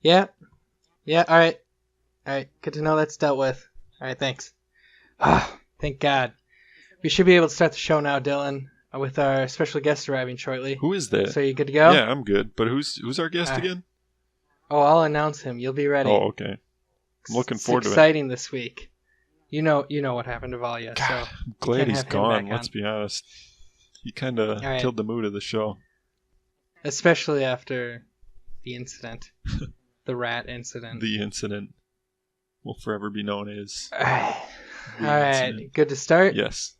Yeah. Yeah, alright. Alright, good to know that's dealt with. Alright, thanks. Thank God. We should be able to start the show now, Dylan, with our special guest arriving shortly. Who is that? So you good to go? Yeah, I'm good. But who's our guest again? Oh, I'll announce him. You'll be ready. Oh, okay. I'm looking forward to it. It's exciting this week. You know what happened to Valia. God, so I'm glad he's gone, let's be honest. He kind of killed the mood of the show. Especially after the incident. The rat incident. The incident will forever be known as... Alright, good to start? Yes.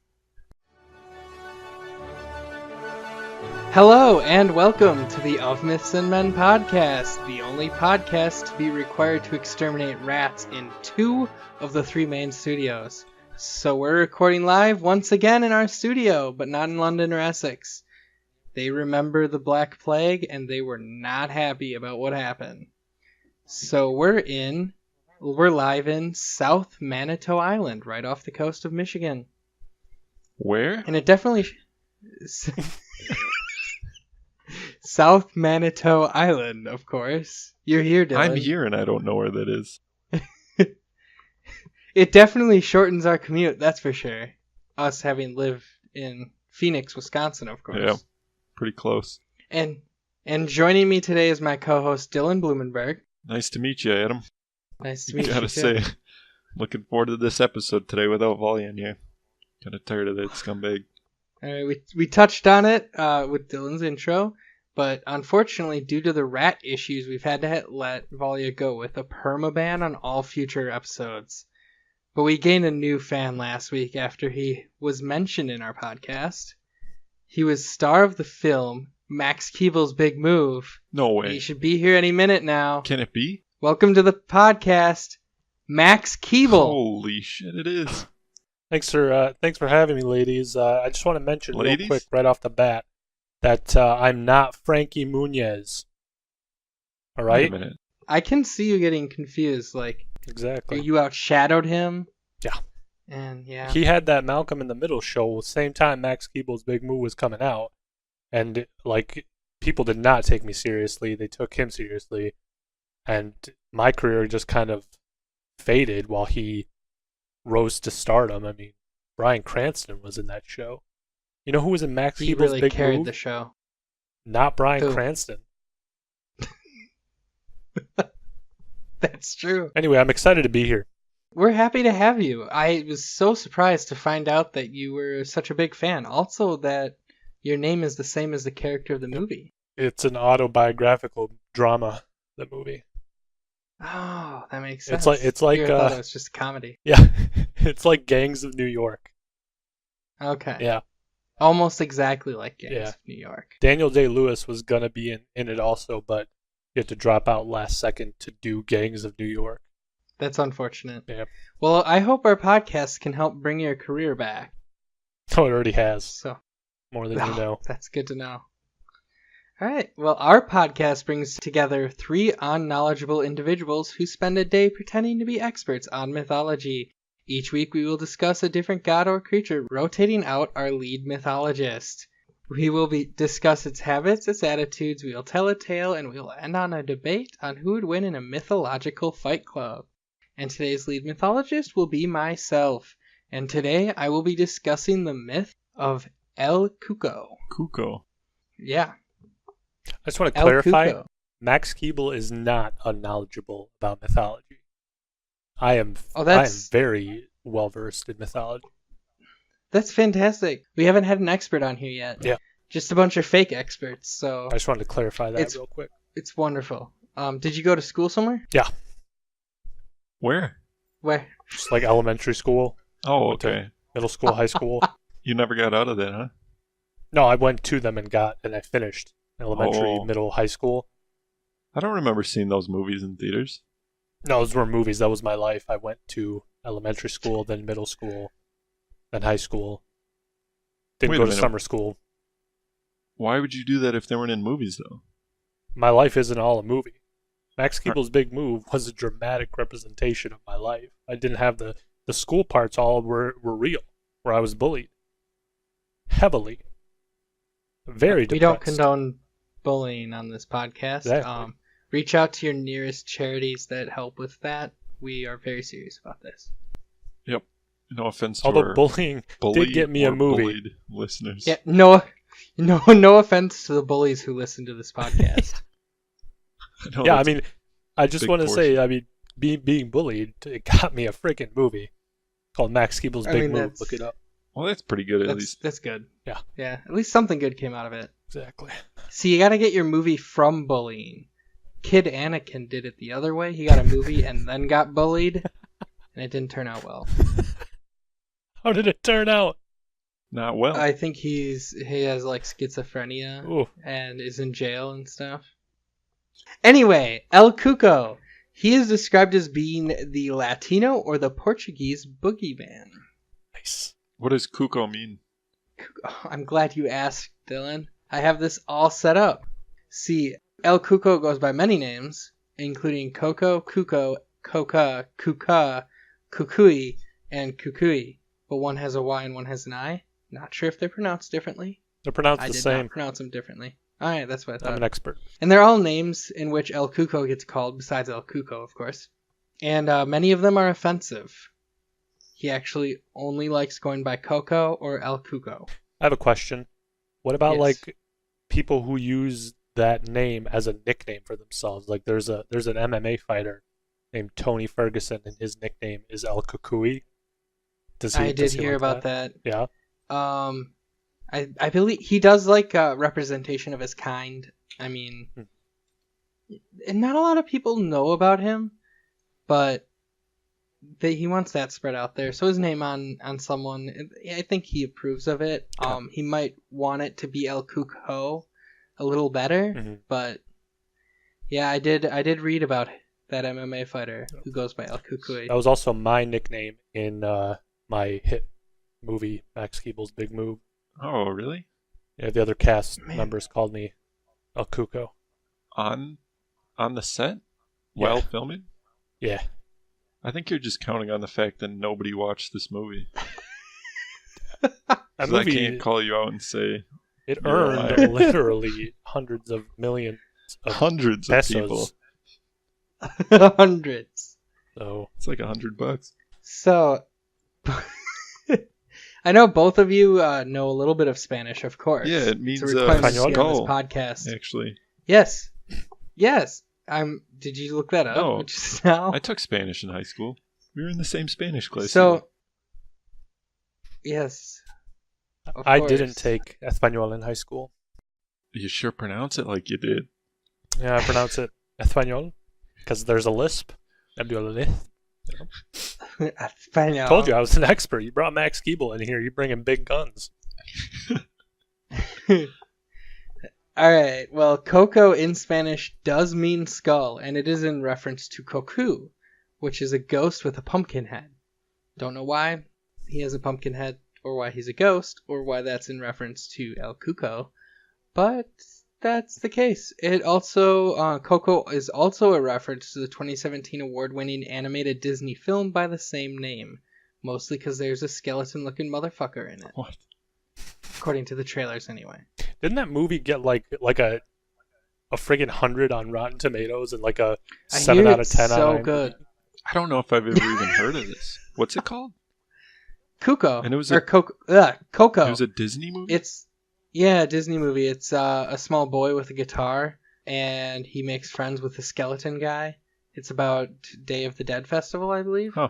Hello, and welcome to the Of Myths and Men podcast, the only podcast to be required to exterminate rats in 2 of the 3 main studios. So we're recording live once again in our studio, but not in London or Essex. They remember the Black Plague, and they were not happy about what happened. So we're live in South Manitou Island, right off the coast of Michigan. Where? And it definitely... South Manitou Island, of course. You're here, Dylan. I'm here and I don't know where that is. It definitely shortens our commute, that's for sure. Us having lived in Phoenix, Wisconsin, of course. Yeah, pretty close. And joining me today is my co-host, Dylan Blumenberg. Nice to meet you, Adam. Nice to meet you, Gotta say, looking forward to this episode today without Valia in here. Kind of tired of that scumbag. All right, we touched on it with Dylan's intro, but unfortunately, due to the rat issues, we've had to let Valia go with a permaban on all future episodes. But we gained a new fan last week after he was mentioned in our podcast. He was star of the film Max Keeble's Big Move. No way. He should be here any minute now. Can it be? Welcome to the podcast, Max Keeble. Holy shit, it is. Thanks for having me, ladies. I just want to mention real quick right off the bat that I'm not Frankie Muniz. All right? Wait a minute. I can see you getting confused. Like, exactly. You outshadowed him. Yeah. And yeah. He had that Malcolm in the Middle show same time Max Keeble's Big Move was coming out, and like people did not take me seriously. They took him seriously, and my career just kind of faded while he rose to stardom. I mean, Bryan Cranston was in that show. You know who was in Max Keeble's really Big carried Move? The show. Not Bryan Cranston. That's true. Anyway, I'm excited to be here. We're happy to have you. I was so surprised to find out that you were such a big fan. Also, that your name is the same as the character of the movie. It's an autobiographical drama, the movie. Oh, that makes sense. It's like I thought it was just a comedy. Yeah, it's like Gangs of New York. Okay. Yeah. Almost exactly like Gangs of New York. Daniel Day-Lewis was gonna be in it also, but he had to drop out last second to do Gangs of New York. That's unfortunate. Yeah. Well, I hope our podcast can help bring your career back. Oh, it already has. So more than you know. That's good to know. All right. Well, our podcast brings together 3 unknowledgeable individuals who spend a day pretending to be experts on mythology. Each week we will discuss a different god or creature, rotating out our lead mythologist. We will discuss its habits, its attitudes, we will tell a tale, and we will end on a debate on who would win in a mythological fight club. And today's lead mythologist will be myself. And today I will be discussing the myth of El Cuco. Cuco. Yeah. I just want to clarify, Max Keeble is not unknowledgeable about mythology. I am very well versed in mythology. That's fantastic. We haven't had an expert on here yet. Yeah. Just a bunch of fake experts, so... I just wanted to clarify that real quick. It's wonderful. Did you go to school somewhere? Yeah. Where? Just like elementary school. Oh, okay. Middle school, high school. You never got out of that, huh? No, I went to them and I finished elementary, middle, high school. I don't remember seeing those movies in theaters. No, those were movies. That was my life. I went to elementary school, then middle school, then high school. Didn't go to summer school. Why would you do that if they weren't in movies, though? My life isn't all a movie. Max Keeble's Big Move was a dramatic representation of my life. I didn't have the school parts all were real, where I was bullied. Heavily. Very depressed. We don't condone bullying on this podcast. Exactly. reach out to your nearest charities that help with that. We are very serious about this. Yep. No offense to Although our bullying did get me a movie. bullied listeners. Yeah, no offense to the bullies who listen to this podcast. Yeah, I mean, I just want to say, I mean, being bullied, it got me a freaking movie called Max Keeble's Big Move. Look it up. Well, that's pretty good at least. That's good. Yeah. Yeah, at least something good came out of it. Exactly. See, you got to get your movie from bullying. Kid Anakin did it the other way. He got a movie and then got bullied, and it didn't turn out well. How did it turn out? Not well. I think he has like schizophrenia. Ooh. And is in jail and stuff. Anyway, El Cuco. He is described as being the Latino or the Portuguese boogeyman. Nice. What does Cuco mean? I'm glad you asked, Dylan. I have this all set up. See, El Cuco goes by many names, including Coco, Cuco, Coca, Cuca, Cucuy, and Cucuy. But one has a Y and one has an I. Not sure if they're pronounced differently. They're pronounced the same. I did not pronounce them differently. Alright, that's what I thought. I'm an expert. And they're all names in which El Cuco gets called, besides El Cuco, of course. And many of them are offensive. He actually only likes going by Coco or El Cuco. I have a question. What about Yes. like people who use that name as a nickname for themselves? Like there's an MMA fighter named Tony Ferguson, and his nickname is El Cucuy. I did hear about that. Yeah. I believe he does like representation of his kind. I mean, and not a lot of people know about him, but he wants that spread out there. So his name on someone, I think he approves of it. Okay. He might want it to be El Cuco a little better, but yeah, I did read about that MMA fighter who goes by El Cucuy. That was also my nickname in my hit movie, Max Keeble's Big Move. Oh, really? Yeah, the other cast members called me El Cuco. On the set? Yeah. While filming? Yeah. I think you're just counting on the fact that nobody watched this movie. That So I movie, can't call you out and say it you're a earned liar. literally hundreds of millions of hundreds of pesos. people. Hundreds. So It's like $100. So, I know both of you know a little bit of Spanish, of course. Yeah, it means it's a requirement to Español. be on this skull, podcast. actually. Yes. Did you look that up? No. Just now? I took Spanish in high school. We were in the same Spanish class. So, yes. Of I course. didn't take Español in high school. You sure pronounce it like you did. Yeah, I pronounce it Español because there's a lisp. Español. Told you I was an expert. You brought Max Keeble in here. You bring in big guns. Alright, well, Coco in Spanish does mean skull, and it is in reference to Cocu, which is a ghost with a pumpkin head. Don't know why he has a pumpkin head, or why he's a ghost, or why that's in reference to El Cuco, but that's the case. It also, Coco is also a reference to the 2017 award-winning animated Disney film by the same name, mostly because there's a skeleton-looking motherfucker in it. What? According to the trailers, anyway. Didn't that movie get like a friggin' 100 on Rotten Tomatoes and like a 7 out of 10 so on good. I don't know if I've ever even heard of this. What's it called? Cuco. And it was Coco. It was a Disney movie? It's a Disney movie. It's a small boy with a guitar, and he makes friends with a skeleton guy. It's about Day of the Dead festival, I believe. Huh.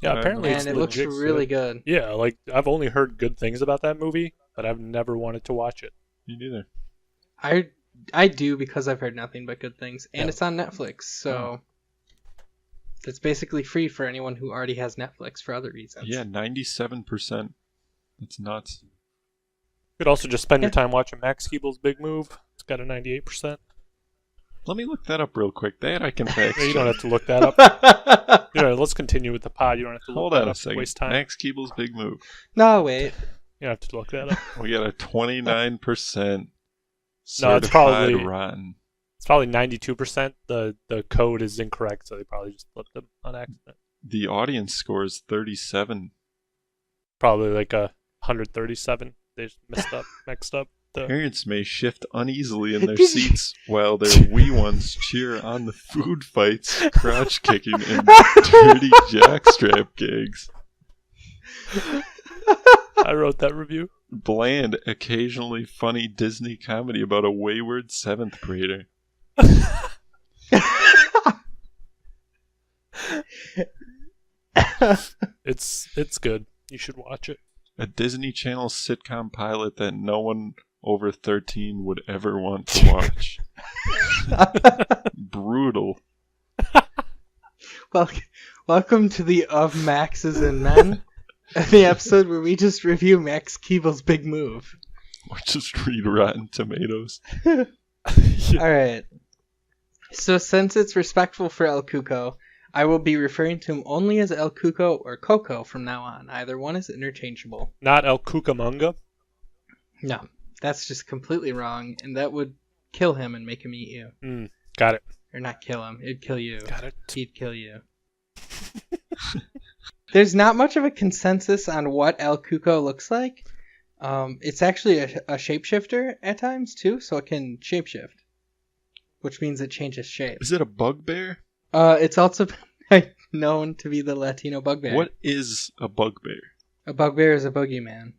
Yeah, apparently it's And it looks legit really good. good. Yeah, like I've only heard good things about that movie, but I've never wanted to watch it. Me neither. I do because I've heard nothing but good things, and Yeah. it's on Netflix, so it's basically free for anyone who already has Netflix for other reasons. Yeah, 97%. That's nuts. You could also just spend your time watching Max Keeble's Big Move. It's got a 98%. Let me look that up real quick. That I can fact Yeah, you don't check. have to look that up. Let's continue with the pod. You don't have to look Hold that on a up. second. Waste time. Max Keeble's Big Move. No, wait. You don't have to look that up. We got a 29% No, it's probably- certified rotten. It's probably 92%. The code is incorrect, so they probably just flipped them on accident. The audience score is 37. Probably like a 137. They just mixed up. Parents may shift uneasily in their seats while their wee ones cheer on the food fights, crotch kicking, and dirty jackstrap gigs. I wrote that review. Bland, occasionally funny Disney comedy about a wayward 7th grader. It's good. You should watch it. A Disney Channel sitcom pilot that no one over 13 would ever want to watch. Brutal. Welcome to the Of Maxes and Men, the episode where we just review Max Keeble's big move. Or just read Rotten Tomatoes. Alright. So since it's respectful for El Cuco, I will be referring to him only as El Cuco or Coco from now on. Either one is interchangeable. Not El Cucamonga? No, that's just completely wrong, and that would kill him and make him eat you. Got it. Or not kill him, it'd kill you. Got it. He'd kill you. There's not much of a consensus on what El Cuco looks like. It's actually a shapeshifter at times, too, so it can shapeshift. Which means it changes shape. Is it a bugbear? It's also known to be the Latino bugbear. What is a bugbear? A bugbear is a boogeyman.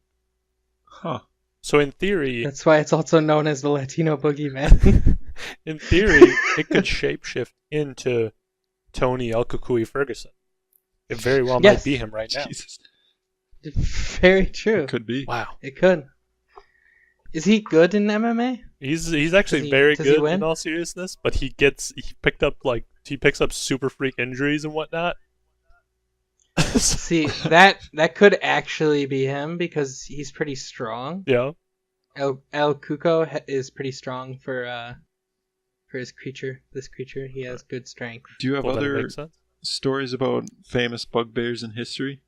Huh. So in theory... That's why it's also known as the Latino boogeyman. In theory, it could shapeshift into Tony El Cucuy Ferguson. It very well might be him right now. Jesus. Very true. It could be. Wow. It could. Is he good in MMA? He's actually very good in all seriousness, but he picks up super freak injuries and whatnot. See, that could actually be him because he's pretty strong. Yeah. El Cuco is pretty strong for his creature. This creature, he has good strength. Do you have other stories about famous bugbears in history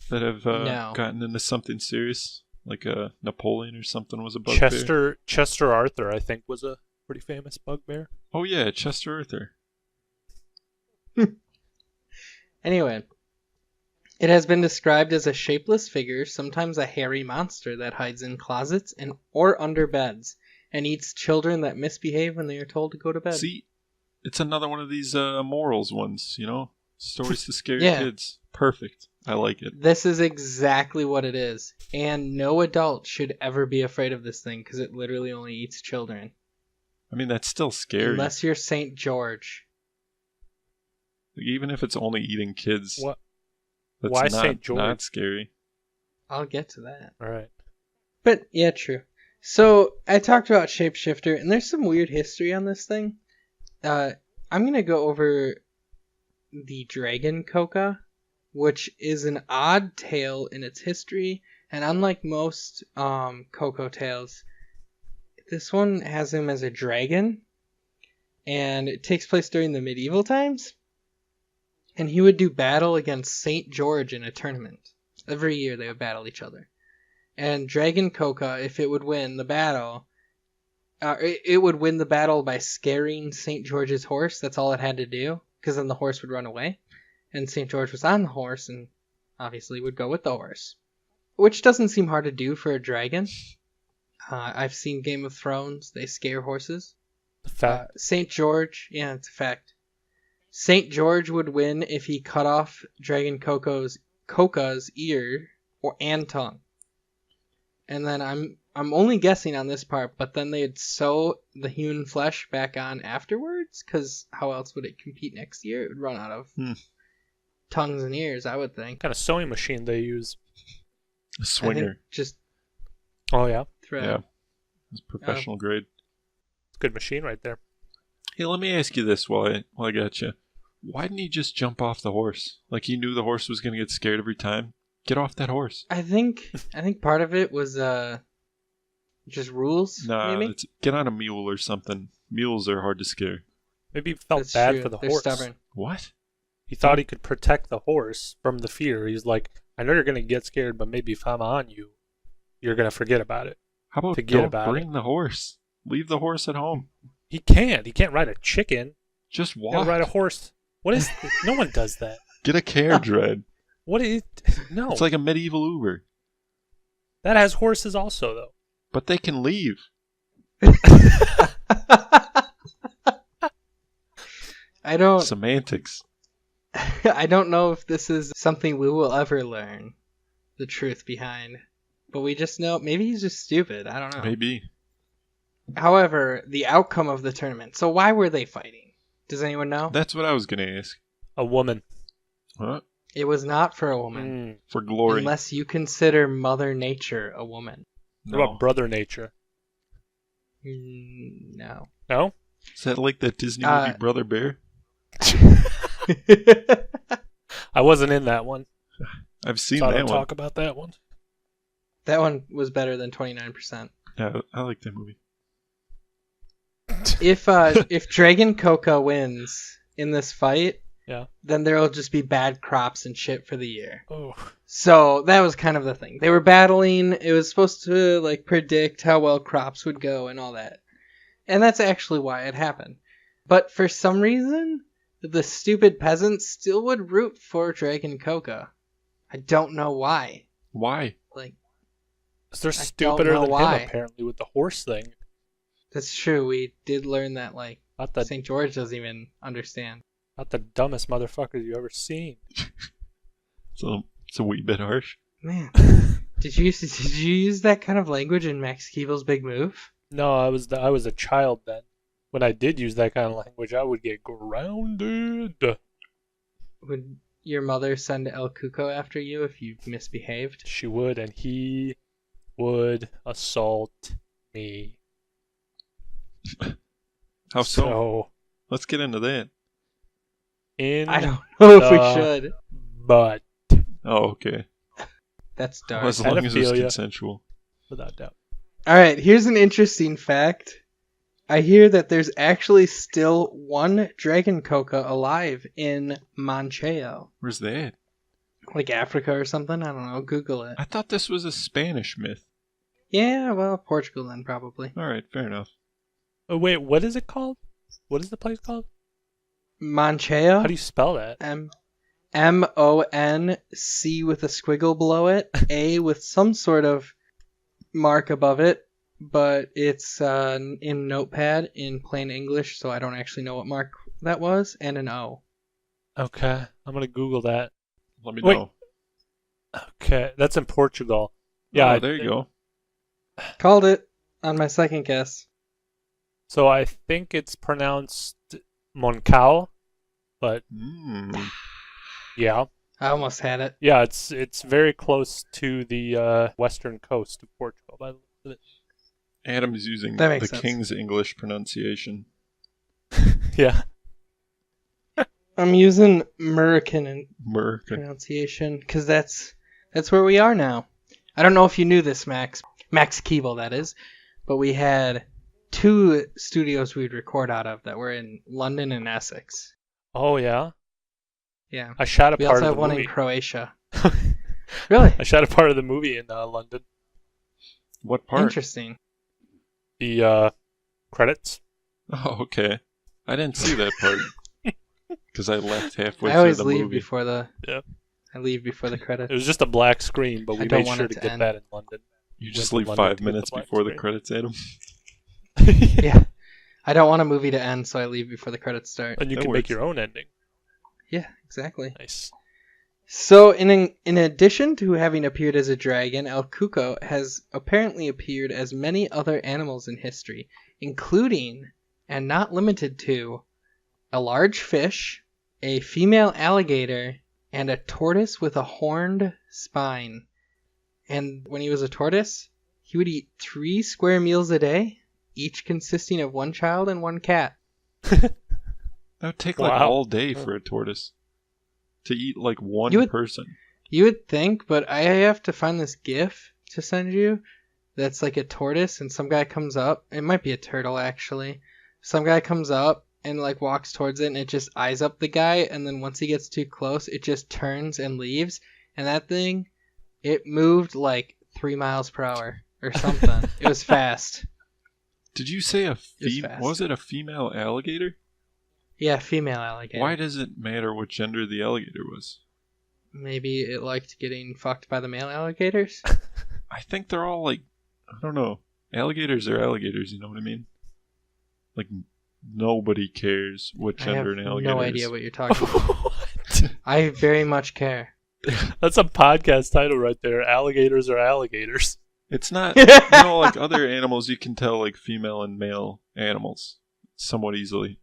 that have gotten into something serious? Like Napoleon or something was a bugbear? Chester Arthur, I think, was a pretty famous bugbear. Oh yeah, Chester Arthur. Anyway, it has been described as a shapeless figure, sometimes a hairy monster that hides in closets or under beds, and eats children that misbehave when they are told to go to bed. See, it's another one of these morals ones, you know? Stories to scare kids. Perfect. I like it. This is exactly what it is. And no adult should ever be afraid of this thing because it literally only eats children. I mean, that's still scary. Unless you're St. George. Even if it's only eating kids. What? That's Why St. George? Not scary. I'll get to that. All right. But, yeah, true. So, I talked about Shapeshifter, and there's some weird history on this thing. I'm going to go over the Dragon Coca, which is an odd tale in its history, and unlike most Coco tales, this one has him as a dragon, and it takes place during the medieval times, and he would do battle against St. George in a tournament. Every year they would battle each other. And Dragon Coca, if it would win the battle, it would win the battle by scaring St. George's horse. That's all it had to do, because then the horse would run away. And St. George was on the horse and obviously would go with the horse. Which doesn't seem hard to do for a dragon. I've seen Game of Thrones. They scare horses. Fact. St. George, yeah, it's a fact. St. George would win if he cut off Dragon Coca's ear and tongue. And then I'm only guessing on this part, but then they'd sew the human flesh back on afterwards, because how else would it compete next year? It would run out of tongues and ears, I would think. What kind of sewing machine they use? A swinger. Just oh yeah, thread. Yeah, it's professional grade. It's a good machine right there. Hey, let me ask you this while I got you. Why didn't he just jump off the horse? Like he knew the horse was going to get scared every time. Get off that horse. I think part of it was just rules. Nah, maybe? get on a mule or something. Mules are hard to scare. Maybe he felt That's bad true. for the They're horse. stubborn. What? He thought he could protect the horse from the fear. He's like, I know you're going to get scared, but maybe if I'm on you, you're going to forget about it. How about don't bring the horse? Leave the horse at home. He can't. He can't ride a chicken. Just walk. He can't ride a horse. What is? No one does that. Get a carriage ride. What is? No. It's like a medieval Uber. That has horses also, though. But they can leave. I don't... Semantics. I don't know if this is something we will ever learn the truth behind. But we just know... Maybe he's just stupid. I don't know. Maybe. However, the outcome of the tournament. So why were they fighting? Does anyone know? That's what I was going to ask. A woman. What? It was not for a woman. For glory. Unless you consider Mother Nature a woman. No. What about Brother Nature? No. No? Is that like that Disney movie Brother Bear? I wasn't in that one. I've seen so that I don't one. talk about that one. That one was better than 29%. Yeah, I like that movie. If Dragon Coca wins in this fight, yeah, then there'll just be bad crops and shit for the year. Oh. So that was kind of the thing. They were battling. It was supposed to like predict how well crops would go and all that. And that's actually why it happened. But for some reason, the stupid peasants still would root for Dragon Coca. I don't know why. Why? Like, they're stupider than why. him apparently with the horse thing. That's true. We did learn that like Not the St. George doesn't even understand. Not the dumbest motherfuckers you ever seen. So it's a wee bit harsh. Man, did you use that kind of language in Max Keeble's Big Move? No, I was a child then. When I did use that kind of language, I would get grounded. Would your mother send El Cuco after you if you misbehaved? She would, and he would assault me. How so? Let's get into that. I don't know if we should. But oh, okay. That's dark. Well, as long as it's consensual. Without doubt. Alright, here's an interesting fact. I hear that there's actually still one Dragon Coca alive in Mancheo. Where's that? Like Africa or something? I don't know. Google it. I thought this was a Spanish myth. Yeah, well, Portugal then, probably. Alright, fair enough. Oh, wait, what is it called? What is the place called? Mancheo. How do you spell that? M-O-N-C with a squiggle below it, A with some sort of mark above it, but it's in Notepad in plain English, so I don't actually know what mark that was, and an O. Okay, I'm going to Google that. Let me know. Okay, that's in Portugal. Yeah, there you go. Called it on my second guess. So I think it's pronounced Moncao, but yeah. I almost had it. Yeah, it's very close to the western coast of Portugal. By the way. Adam is using the sense. King's English pronunciation. Yeah. I'm using American pronunciation because that's where we are now. I don't know if you knew this, Max Keeble, that is, but we had 2 studios we'd record out of that were in London and Essex. Oh, yeah? Yeah. I shot a part of the movie. We also have one in Croatia. Really? I shot a part of the movie in London. What part? Interesting. The credits. Oh, okay. I didn't see that part because I left halfway I always through the leave movie. before the. Yeah. I leave before the credits. It was just a black screen, but we made sure to get that in London. You just leave 5 minutes before the credits, Adam. Yeah. I don't want a movie to end, so I leave before the credits start. And you can make your own ending. Yeah, exactly. Nice. So, in addition to having appeared as a dragon, El Cuco has apparently appeared as many other animals in history, including, and not limited to, a large fish, a female alligator, and a tortoise with a horned spine. And when he was a tortoise, he would eat 3 square meals a day, each consisting of 1 child and 1 cat. That would take like all day for a tortoise to eat like one person. You would think, but I have to find this GIF to send you that's like a tortoise and some guy comes up. It might be a turtle, actually. Some guy comes up and like walks towards it and it just eyes up the guy, and then once he gets too close, it just turns and leaves. And that thing, it moved like 3 miles per hour or something. It was fast. Did you say was it a female alligator? Yeah, female alligator. Why does it matter what gender the alligator was? Maybe it liked getting fucked by the male alligators? I think they're all like, I don't know. Alligators are alligators, you know what I mean? Like, nobody cares what gender an alligator is. I have no idea what you're talking about. I very much care. That's a podcast title right there. Alligators are alligators. It's not, like other animals, you can tell like female and male animals somewhat easily.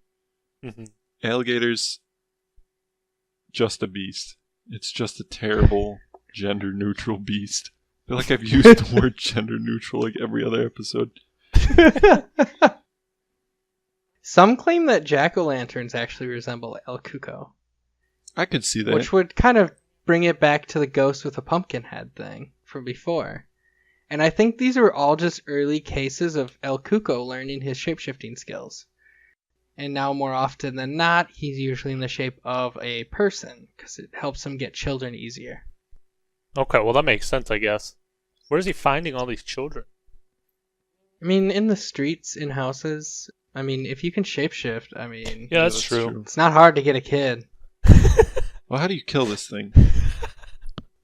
Mm-hmm. Alligators, just a beast. It's just a terrible gender-neutral beast. I feel like I've used the word gender-neutral like every other episode. Some claim that jack-o'-lanterns actually resemble El Cuco. I could see that. Which would kind of bring it back to the ghost with a pumpkin head thing from before. And I think these were all just early cases of El Cuco learning his shapeshifting skills. And now more often than not, he's usually in the shape of a person, because it helps him get children easier. Okay, well that makes sense, I guess. Where is he finding all these children? I mean, in the streets, in houses. I mean, if you can shapeshift, I mean... Yeah, that's true. It's not hard to get a kid. Well, how do you kill this thing?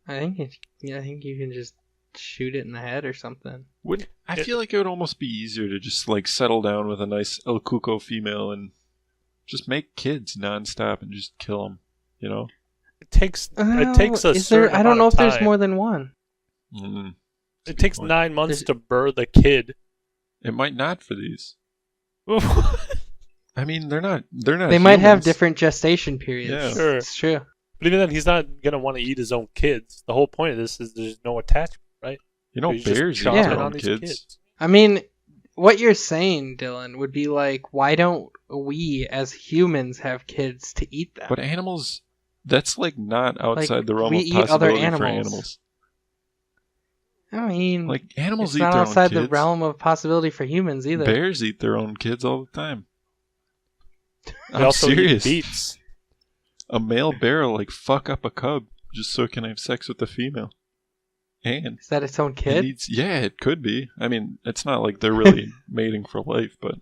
I think you can just shoot it in the head or something. I feel like it would almost be easier to just like settle down with a nice El Cuco female and just make kids nonstop and just kill them, you know? It takes a certain I don't know if amount of there's time. more than one. It takes 9 months to birth a kid. It might not for these. I mean, they're not. They humans. Might have different gestation periods. Yeah, sure, it's true. But even then, he's not gonna want to eat his own kids. The whole point of this is there's no attachment, right? You know, bears eat their own kids. I mean, what you're saying, Dylan, would be like, why don't we as humans have kids to eat them? But animals, that's like not outside the realm of eat possibility other for animals. animals. I mean, like animals eat their own kids. It's not outside the realm of possibility for humans either. Bears eat their own kids all the time. They also serious. Eat beets. A male bear will like fuck up a cub just so it can have sex with the female. And is that its own kid? Yeah, it could be. I mean, it's not like they're really mating for life, but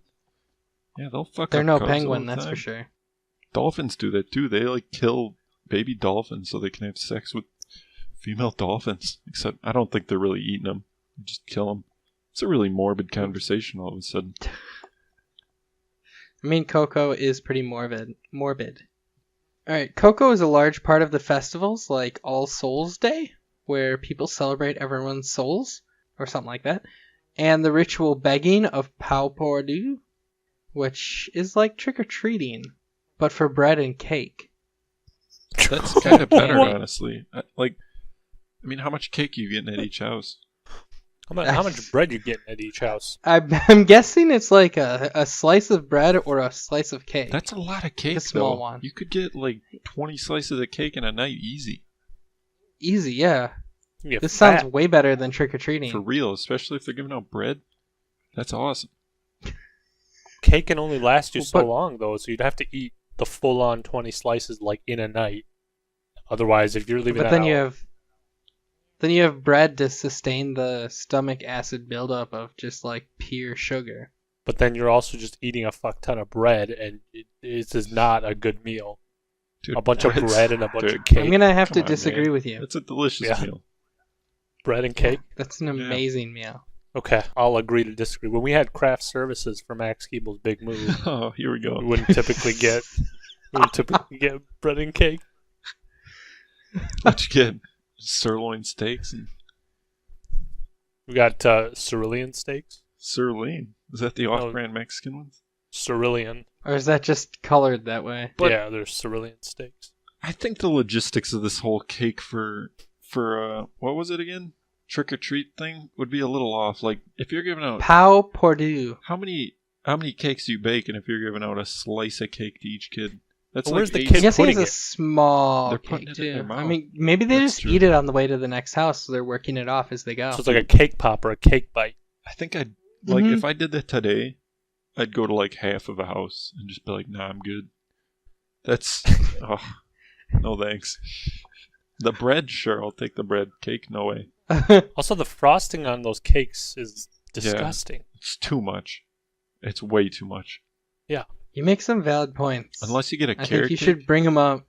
yeah, they'll fuck they're up no cubs penguin, all the that's time. for sure. Dolphins do that too. They like kill baby dolphins so they can have sex with female dolphins. Except I don't think they're really eating them. They just kill them. It's a really morbid conversation all of a sudden. I mean, Coco is pretty morbid. Alright, Coco is a large part of the festivals like All Souls Day, where people celebrate everyone's souls, or something like that, and the ritual begging of Pau Pordu, which is like trick-or-treating, but for bread and cake. That's kind of better, honestly. I mean, how much cake are you getting at each house? How much bread you getting at each house? I'm guessing it's like a slice of bread or a slice of cake. That's a lot of cake, a small though. one. You could get like 20 slices of cake in a night, easy. Easy, yeah. This fat. sounds way better than trick-or-treating. For real, especially if they're giving out bread. That's awesome. Cake can only last you so long, though, so you'd have to eat the full-on 20 slices like in a night. Otherwise, if you're leaving that out... Then you have bread to sustain the stomach acid buildup of just like pure sugar. But then you're also just eating a fuck ton of bread, and this is not a good meal. Dude, a bunch of bread and a bunch of cake. I'm going to have to disagree with you. It's a delicious meal. Bread and cake? That's an amazing meal. Okay, I'll agree to disagree. When we had craft services for Max Keeble's Big Move, oh, here we go. We wouldn't typically get bread and cake. What'd you get? Sirloin steaks? We got cerulean steaks. Sirloin? Is that the off-brand Mexican ones? Cerulean. Or is that just colored that way? But yeah, there's cerulean steaks. I think the logistics of this whole cake for what was it again? Trick or treat thing would be a little off. Like if you're giving out Pau Pordu. How many cakes do you bake, and if you're giving out a slice of cake to each kid? That's where's like the kid? I guess putting it's a small cake too. I mean, maybe they just eat it on the way to the next house, so they're working it off as they go. So it's like a cake pop or a cake bite. I think I'd like if I did that today, I'd go to like half of a house and just be like, "Nah, I'm good." That's no thanks. The bread, sure, I'll take the bread. Cake, no way. Also, the frosting on those cakes is disgusting. Yeah, it's too much. It's way too much. Yeah. You make some valid points. Unless you get a carrot I think you cake. should bring them up.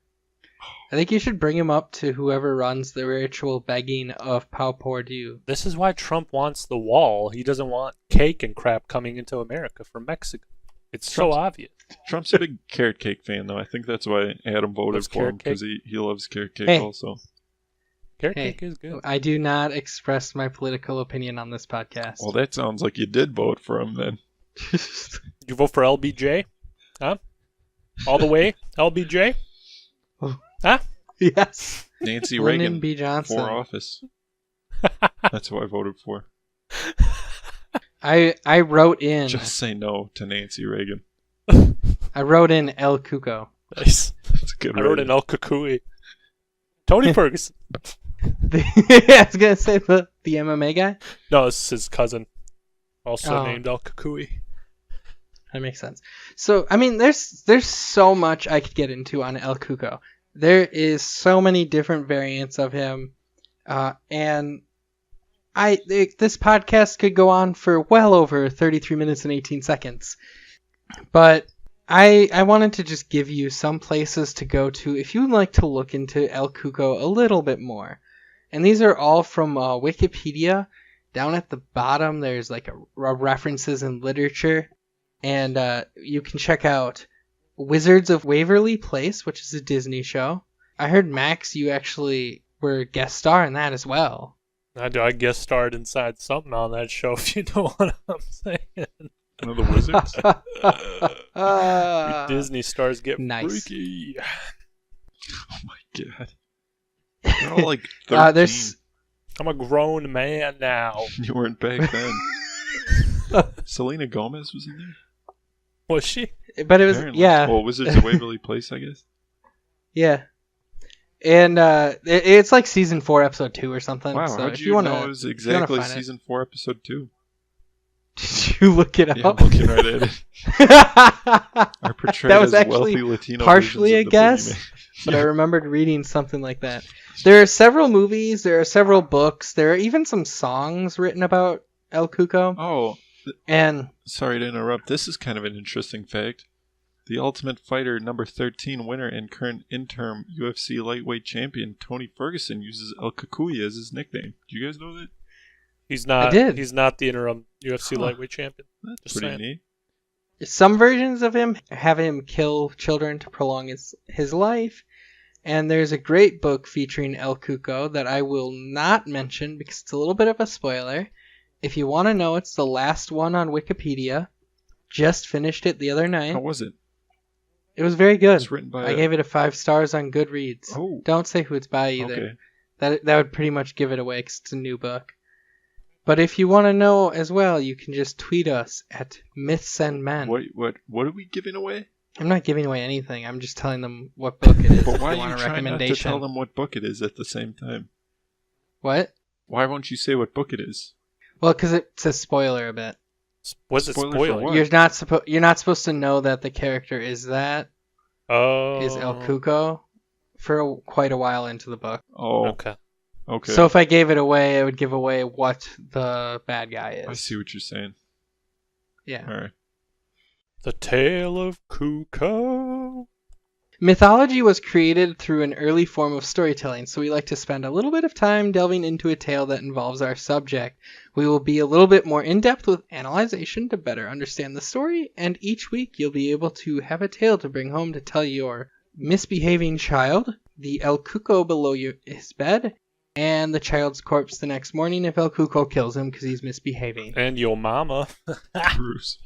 I think you should bring him up to whoever runs the ritual begging of Pau Portu. This is why Trump wants the wall. He doesn't want cake and crap coming into America from Mexico. It's so obvious. Trump's a big carrot cake fan, though. I think that's why Adam voted for him, because he loves carrot cake also. Carrot cake is good. I do not express my political opinion on this podcast. Well, that sounds like you did vote for him then. You vote for LBJ? Huh? All the way? LBJ? Huh? Yes. Nancy Lyndon Reagan B. Johnson. for office. That's who I voted for. I wrote in. Just say no to Nancy Reagan. I wrote in El Cuco. Nice. That's a good I wrote in El Cucuy. Tony Ferguson. I was gonna say the MMA guy. No, it's his cousin. Also Oh. named El Cucuy. That makes sense. So, I mean, there's so much I could get into on El Cuco. There is so many different variants of him, and this podcast could go on for well over 33 minutes and 18 seconds. But I wanted to just give you some places to go to if you would like to look into El Cuco a little bit more. And these are all from Wikipedia. Down at the bottom, there's like a references in literature. And you can check out Wizards of Waverly Place, which is a Disney show. I heard, Max, you actually were a guest star in that as well. I guest starred inside something on that show, if you know what I'm saying. One of the wizards? You Disney stars get Nice. freaky. Oh my god. They're all like 13. I'm a grown man now. You weren't back then. Selena Gomez was in there? Was she? But it was, Apparently. yeah. Well, Wizards of Waverly Place, I guess. Yeah. And it's like season 4, episode 2 or something. Wow, so how'd if you wanna, know it was exactly find it. season 4, episode 2? Did you look it Yeah, up? I'm looking right at it. Are portrayed That was as actually wealthy Latino partially a versions of the guess, Bogeyman. but I remembered reading something like that. There are several movies, there are several books, there are even some songs written about El Cuco. Oh, And sorry to interrupt. This is kind of an interesting fact. The Ultimate Fighter number 13 winner and current interim UFC lightweight champion Tony Ferguson uses El Cucuy as his nickname. Do you guys know that? He's not. I did. He's not the interim UFC Huh. lightweight champion. That's Just pretty saying. neat. some versions of him have him kill children to prolong his life. And there's a great book featuring El Cuco that I will not mention because it's a little bit of a spoiler. If you want to know, it's the last one on Wikipedia. Just finished it the other night. How was it? It was very good. It's written by I gave it a 5 stars on Goodreads. Oh. Don't say who it's by either. Okay. That would pretty much give it away because it's a new book. But if you want to know as well, you can just tweet us at Myths and Men. What are we giving away? I'm not giving away anything. I'm just telling them what book it is. But if why they are you want a trying not to recommendation. tell them what book it is at the same time? What? Why won't you say what book it is? Well, because it's a spoiler a bit. Was it Spoiler for spoiling? what? You're not supposed to know that the character is El Cuco for quite a while into the book. Oh, Okay. okay. So if I gave it away, it would give away what the bad guy is. I see what you're saying. Yeah. All right. The Tale of Cuco. Mythology was created through an early form of storytelling, so we like to spend a little bit of time delving into a tale that involves our subject. We will be a little bit more in-depth with analyzation to better understand the story, and each week you'll be able to have a tale to bring home to tell your misbehaving child, the El Cuco below his bed, and the child's corpse the next morning if El Cuco kills him because he's misbehaving. And your mama. Bruce.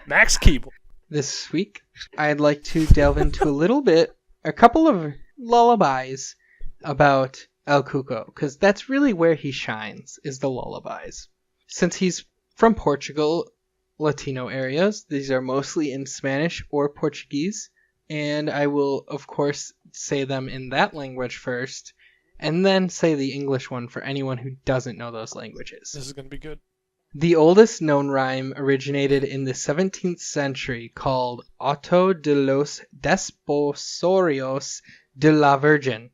Max Keeble. This week, I'd like to delve into a couple of lullabies about El Cuco, because that's really where he shines, is the lullabies. Since he's from Portugal, Latino areas, these are mostly in Spanish or Portuguese, and I will, of course, say them in that language first, and then say the English one for anyone who doesn't know those languages. This is going to be good. The oldest known rhyme originated in the 17th century called Auto de los Desposorios de la Virgen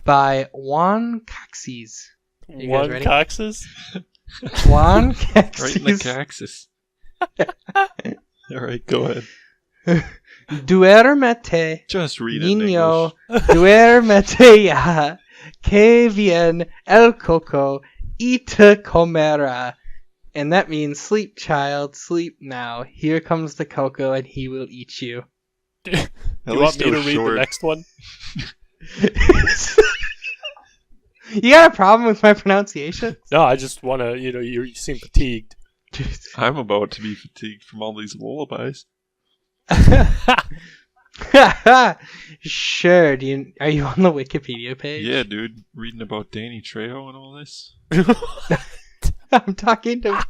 by Juan Caxes. You guys One ready? Coxes? Juan Right in the Caxes. caxis. All right, go ahead. Duermete, Just read it in niño, English. duermete ya, que bien el coco y te comerá. And that means, sleep, child, sleep now. Here comes the cocoa, and he will eat you. Do At you want least me it to was read short. the next one? You got a problem with my pronunciation? No, I just want to, you seem fatigued. I'm about to be fatigued from all these lullabies. Sure. Are you on the Wikipedia page? Yeah, dude. Reading about Danny Trejo and all this. I'm talking to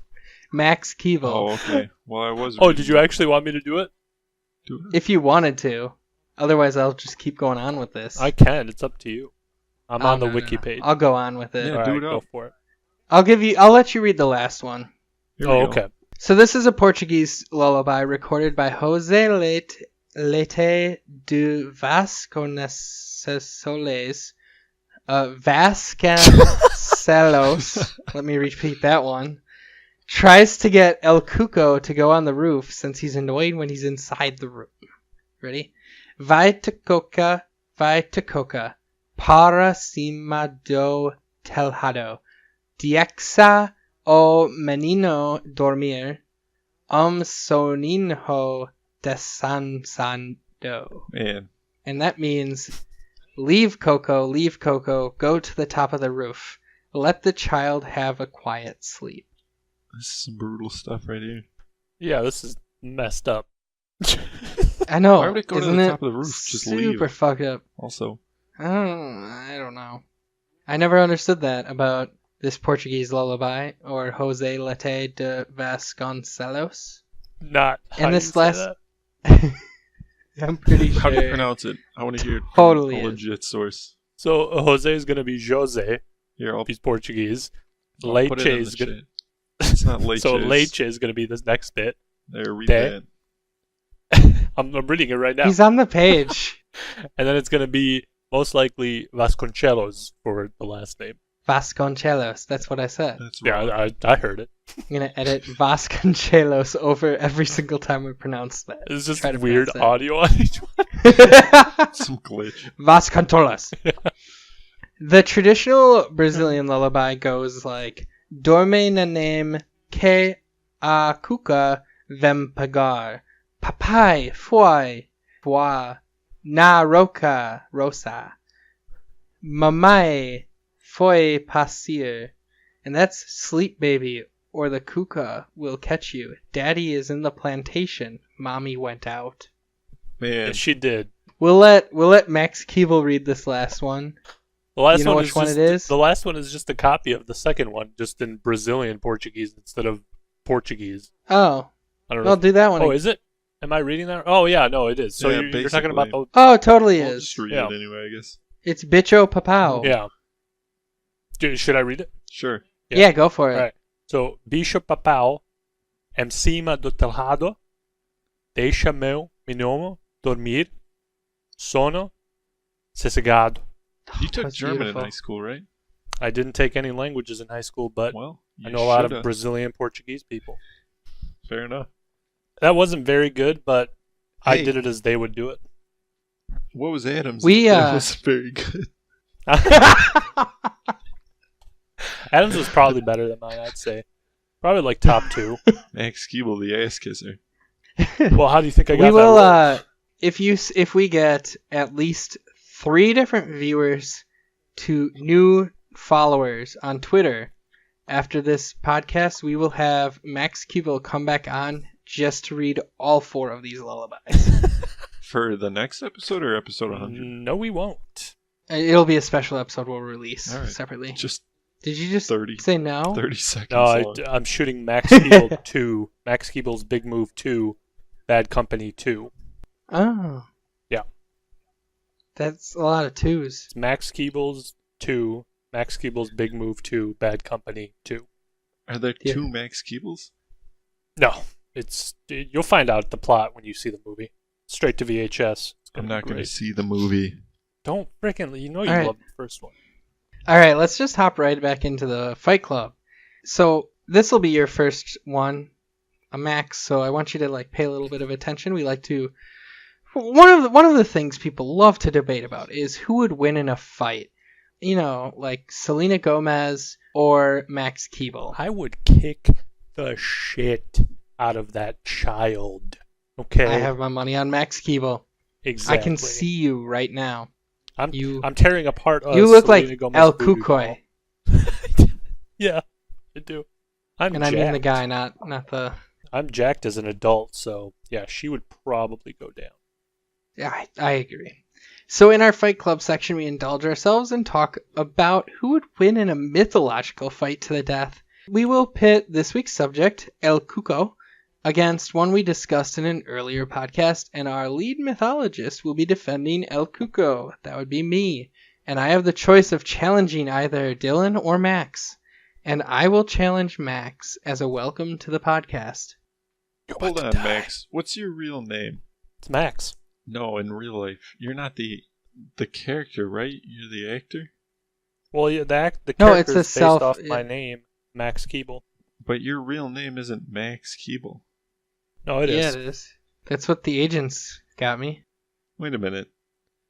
Max Keeble. Oh, okay. Well, I was. Oh, reading did you it. actually want me to do it? Do it? If you wanted to. Otherwise, I'll just keep going on with this. I can. It's up to you. I'm on the No, wiki no. page. I'll go on with it. Yeah, All do right, it go up. for it. I'll let you read the last one. Here we Oh, go. okay. So this is a Portuguese lullaby recorded by José Leite de Vasconcelos. Vasconcelos. Let me repeat that one. Tries to get El Cuco to go on the roof since he's annoyed when he's inside the room. Ready? Vai te coca, para cima do telhado. Dexa o menino dormir, soninho descansando. Man, And that means, leave Coco, go to the top of the roof. Let the child have a quiet sleep. this is some brutal stuff right here. Yeah, this is messed up. I know. Why would it go to isn't the it top of the roof? Just super leave. fucked up. Also, I don't know. I never understood that about this Portuguese lullaby, or José Leite de Vasconcelos. Not how And you this say last... that. I'm pretty how do you sure. pronounce it? I want to hear it Totally from a is. legit source. So Jose is going to be Jose. Here, He's Portuguese. I'll Leite put it in is the going chat. It's not leche. So Leite is going to be this next bit. There, read De. that. I'm reading it right now. He's on the page. And then it's going to be most likely Vasconcelos for the last name. Vasconcelos. That's what I said. That's Yeah, wrong. I heard it. I'm going to edit Vasconcelos over every single time we pronounce that. It's just Try to weird pronounce audio on each one. Some glitch. Vasconcelos. The traditional Brazilian lullaby goes like, Dorme na name que a cuca vem pagar. Papai foi na rosa. Mamãe foi passear. And that's sleep, baby, or the cuca will catch you. Daddy is in the plantation. Mommy went out. Man, Yeah, she did. We'll let Max Keeble read this last one. The last You know one which is one just, it is? The last one is just a copy of the second one, just in Brazilian Portuguese instead of Portuguese. Oh, I don't know. I'll do that one. Oh, is it? Am I reading that? Oh, yeah, no, it is. So Yeah, you're talking about the... Oh, it totally I'll is. just read Yeah. it anyway, I guess. It's Bicho Papau. Yeah. Should I read it? Sure. Yeah, go for it. All right. So, bicho papau, em cima do telhado, deixa meu menino dormir, sono sossegado. You took That's German beautiful. in high school, right? I didn't take any languages in high school, but Well, I you know a lot shoulda. of Brazilian Portuguese people. Fair enough. That wasn't very good, but I Hey. did it as they would do it. What was Adams? We, That was very good. Adams was probably better than mine, I'd say. Probably like top 2. Max Keeble, the ass kisser. Well, how do you think I got We will that? if we get at least 3 different viewers to new followers on Twitter after this podcast, we will have Max Keeble come back on just to read all 4 of these lullabies. For the next episode or episode 100? No, we won't. It'll be a special episode we'll release All right. separately. Just Did you just 30. say no? 30 seconds No, long. I'm shooting Max Keeble 2. Max Keeble's Big Move 2. Bad Company 2. Oh. Yeah. That's a lot of 2s. It's Max Keeble's 2. Max Keeble's Big Move 2. Bad Company 2. Are there Yeah. 2 Max Keebles? No, you'll find out the plot when you see the movie. Straight to VHS. It's I'm gonna not be going to great. see the movie. Don't freaking. You know you All right. love the first one. All right, let's just hop right back into the Fight Club. So this will be your first one, a Max. So I want you to pay a little bit of attention. We like to one of the things people love to debate about is who would win in a fight. You know, like Selena Gomez or Max Keeble. I would kick the shit out of that child. Okay. I have my money on Max Keeble. Exactly. I can see you right now. I'm tearing apart. You look Selena like Gomez El voodoo Cucoy. doll. Yeah, I do. I'm And jacked. I mean the guy, not the... I'm jacked as an adult, so yeah, she would probably go down. Yeah, I agree. So in our Fight Club section, we indulge ourselves and talk about who would win in a mythological fight to the death. We will pit this week's subject, El Cuco, against one we discussed in an earlier podcast, and our lead mythologist will be defending El Cuco. That would be me. And I have the choice of challenging either Dylan or Max. And I will challenge Max as a welcome to the podcast. Hold on, Max. What's your real name? It's Max. No, in real life. You're not the character, right? You're the actor? Well, yeah, the No, character it's is a based self- off my name, Max Keeble. But your real name isn't Max Keeble. No, it is. Yeah, it is. That's what the agents got me. Wait a minute.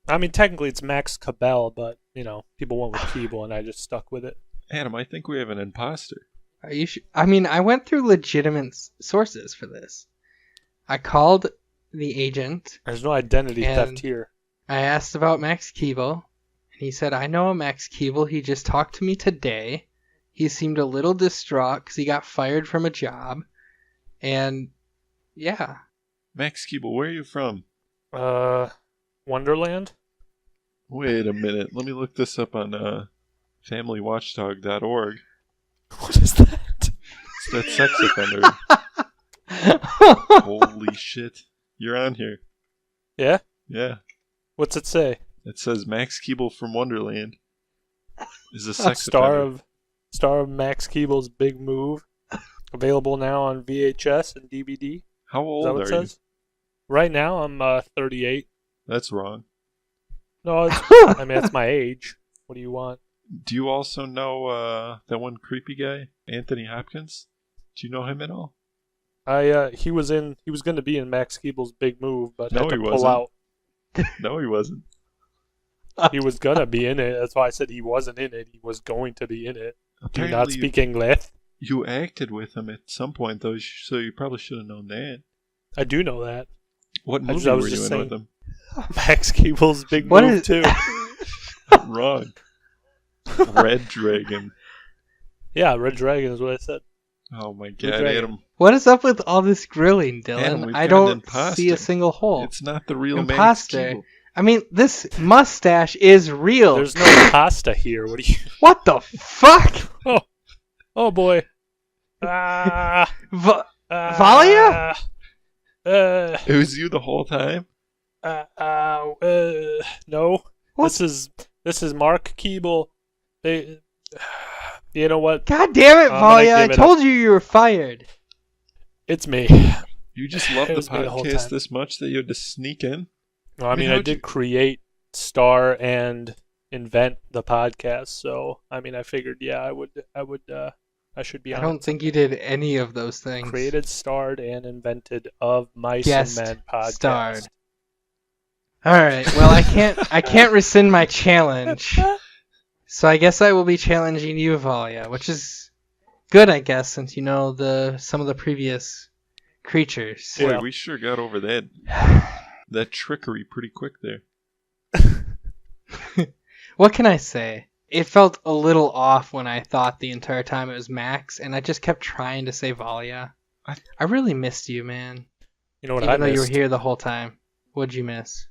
I mean, technically it's Max Cabell, but, you know, people went with Keeble, and I just stuck with it. Adam, I think we have an imposter. Are you I mean, I went through legitimate sources for this. I called the agent. There's no identity And theft here. I asked about Max Keeble, and he said, I know a Max Keeble. He just talked to me today. He seemed a little distraught because he got fired from a job. And, yeah. Max Keeble, where are you from? Wonderland? Wait a minute. Let me look this up on familywatchdog.org. What is that? It's that sex offender. Holy shit. You're on here. Yeah? Yeah. What's it say? It says Max Keeble from Wonderland is a sex offender. Star of Max Keeble's Big Move. Available now on VHS and DVD. How Is old that what are it you? says? Right now, I'm 38. That's wrong. No, I mean, that's my age. What do you want? Do you also know that one creepy guy, Anthony Hopkins? Do you know him at all? He was going to be in Max Keeble's Big Move, but No, had to he pull wasn't. out. No, he wasn't. He was gonna be in it. That's why I said he wasn't in it. He was going to be in it. Do you not Apparently speak English? You acted with him at some point, though, so you probably should have known that. I do know that. What I movie was were you just in saying- with him? Max Keeble's Big What Move is- too. Wrong. Red Dragon. Yeah, Red Dragon is what I said. Oh my god, Dragon. Adam. What is up with all this grilling, Adam, Dylan? we've I got an don't imposter. see a single hole. It's not the real Max Imposter. Keeble. I mean, this mustache is real. There's no pasta here. What do you? What the fuck? Oh boy. Ah. Valia? It was you the whole time? No. What? This is Mark Keeble. You know what? God damn it, I'm gonna Valia! I give it told you were fired. It's me. You just love It the was me the whole podcast time. this much that you had to sneak in? Well, I mean, I how'd did you- create, star, and invent the podcast, so I mean, I figured, yeah, I should be I on. don't think you did any of those things. Created, starred, and invented of Mice Guest and Men podcast. starred. All right. Well, I can't rescind my challenge. So I guess I will be challenging you, Valia, which is good, I guess, since you know some of the previous creatures. Boy, Yeah. we sure got over that trickery pretty quick there. What can I say? It felt a little off when I thought the entire time it was Max, and I just kept trying to say Valia. I really missed you, man. You know what Even I though you were missed? here the whole time. What'd you miss?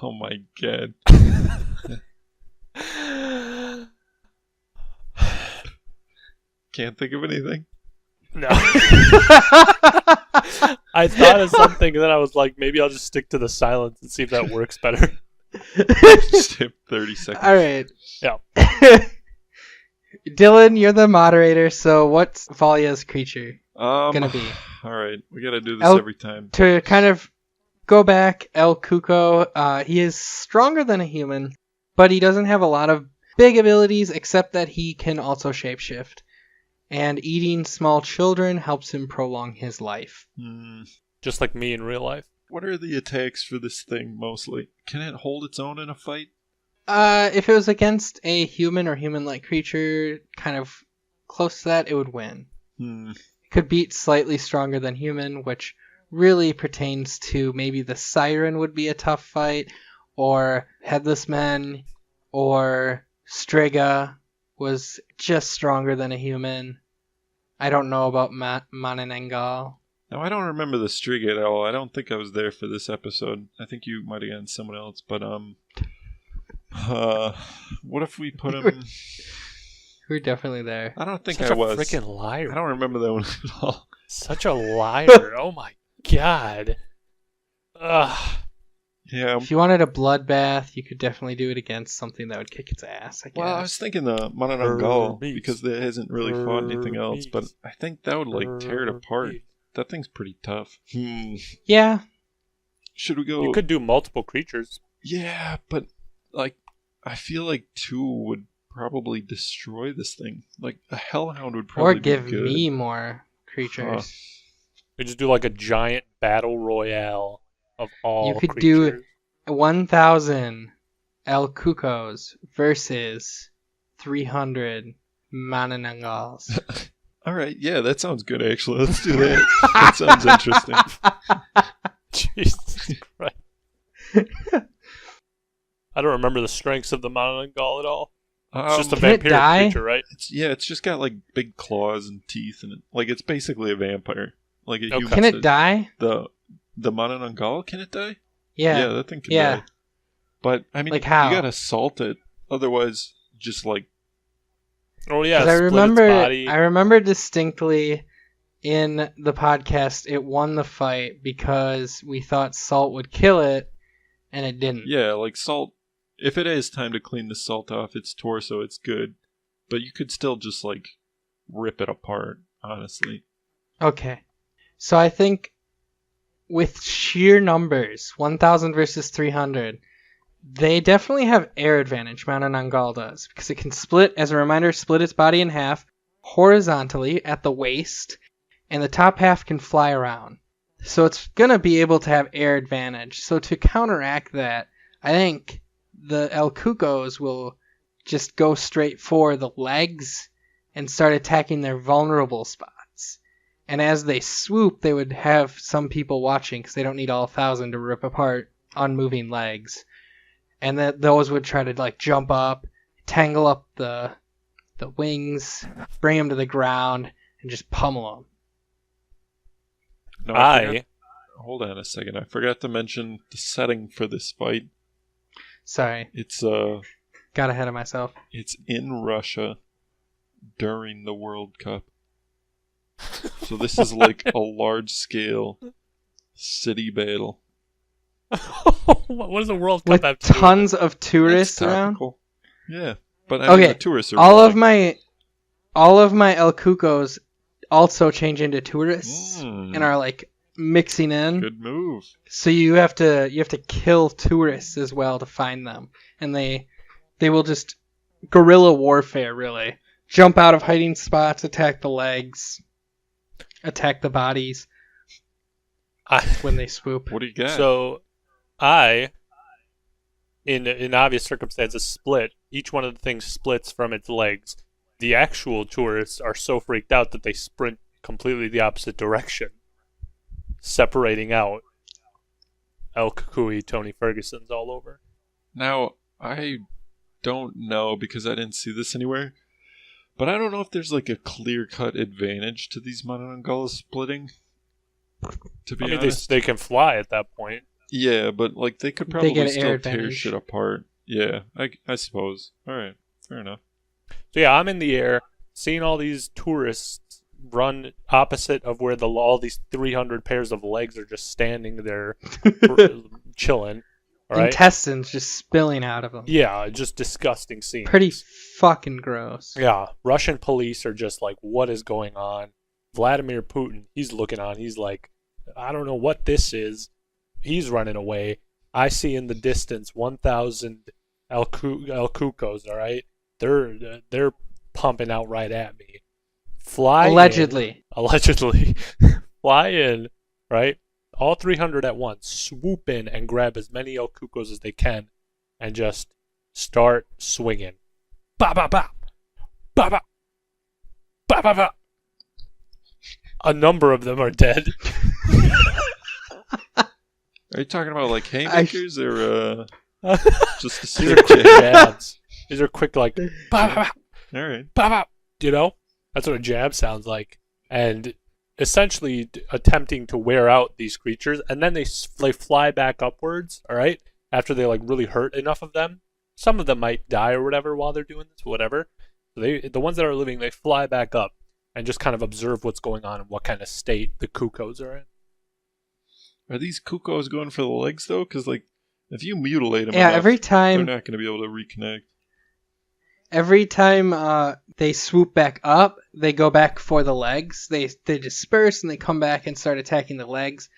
Oh my god. Can't think of anything. No. I thought of something, and then I was like, maybe I'll just stick to the silence and see if that works better. Just hit 30 seconds. All right. Yeah. Dylan, you're the moderator, so what's Valia's creature gonna be? Alright, we gotta do this El- every time. To kind of go back, El Cuco, he is stronger than a human, but he doesn't have a lot of big abilities except that he can also shapeshift. And eating small children helps him prolong his life. Just like me in real life. What are the attacks for this thing mostly? Can it hold its own in a fight? If it was against a human or human-like creature, kind of close to that, it would win. It could beat slightly stronger than human, which really pertains to maybe the Siren would be a tough fight, or Headless Men, or Striga was just stronger than a human. I don't know about Manananggal. Now, I don't remember the Striga at all. I don't think I was there for this episode. I think you might have gotten someone else, but what if we put him... We're definitely there. I don't think Such I was. a freaking liar. I don't remember that one at all. Such a liar. Oh my god. Ugh. Yeah. If you wanted a bloodbath, you could definitely do it against something that would kick its ass, I guess. Well, I was thinking the Manananggal, because it hasn't really fought anything else, but I think that would, like, tear it apart. That thing's pretty tough. Yeah. Should we go... You could do multiple creatures. Yeah, but, like, I feel like 2 would probably destroy this thing. Like, a Hellhound would probably Or give be good. me more creatures. You just do, like, a giant battle royale of all You could creatures. do 1,000 El Cucos versus 300 Manananggals. All right, yeah, that sounds good, actually. Let's do that. That sounds interesting. Jesus Christ. I don't remember the strengths of the Manananggal at all. It's just a Can it vampiric die? creature, right? It's just got, like, big claws and teeth, and like, it's basically a vampire. Like a human. Can it die? The Manananggal, can it die? Yeah. Yeah, that thing can die. But, I mean, Like how? you gotta salt it. Otherwise, just, like... Oh yeah, 'Cause split its body. I remember distinctly in the podcast it won the fight because we thought salt would kill it, and it didn't. Yeah, like salt... If it has time to clean the salt off its torso, it's good. But you could still just, like, rip it apart, honestly. Okay. So I think with sheer numbers, 1,000 versus 300, they definitely have air advantage, Manananggal does, because it can split, as a reminder, split its body in half horizontally at the waist, and the top half can fly around. So it's going to be able to have air advantage. So to counteract that, I think the El Cucos will just go straight for the legs and start attacking their vulnerable spots. And as they swoop, they would have some people watching because they don't need all 1,000 to rip apart unmoving legs. And that those would try to like jump up, tangle up the wings, bring them to the ground, and just pummel them. No, hold on a second. I forgot to mention the setting for this fight. Sorry. It's got ahead of myself. It's in Russia during the World Cup. So this is like a large-scale city battle. What does the World Cup With have to do with tons of tourists It's around? topical. Yeah, but I mean, the tourists are all running. of my El Cucos also change into tourists and are like mixing in. Good move. So you have to kill tourists as well to find them, and they will just guerrilla warfare really. Jump out of hiding spots, attack the legs, attack the bodies when they swoop. What do you got? So, in obvious circumstances, split. Each one of the things splits from its legs. The actual tourists are so freaked out that they sprint completely the opposite direction, separating out. El Cucuy, Tony Ferguson's all over. Now, I don't know because I didn't see this anywhere, but I don't know if there's like a clear-cut advantage to these Manananggals splitting. To be honest, they can fly at that point. Yeah, but like they could They probably get still air tear advantage. shit apart. Yeah, I suppose. All right, fair enough. So yeah, I'm in the air, seeing all these tourists run opposite of where all these 300 pairs of legs are just standing there, chilling. All right? Intestines just spilling out of them. Yeah, just disgusting scenes. Pretty fucking gross. Yeah, Russian police are just like, what is going on? Vladimir Putin, he's looking on. He's like, I don't know what this is. He's running away. I see in the distance 1,000 El Cucos, all right? They're pumping out right at me. Allegedly. Allegedly. Fly in, right? all 300 at once, swoop in and grab as many El Cucos as they can, and just start swinging. Ba ba ba, ba ba, ba ba ba. A number of them are dead. Are you talking about like haymakers or just a These are straight quick jab? jabs. These are quick, like, ba ba ba, All right. ba ba. You know, that's what a jab sounds like, and essentially attempting to wear out these creatures, and then they fly back upwards. All right, after they like really hurt enough of them. Some of them might die or whatever while they're doing this, whatever. So the ones that are living, they fly back up and just kind of observe what's going on and what kind of state the Cucos are in. Are these Cucos going for the legs though? Because like, if you mutilate them, Yeah, enough, every time they're not going to be able to reconnect. Every time they swoop back up, they go back for the legs. They disperse and they come back and start attacking the legs.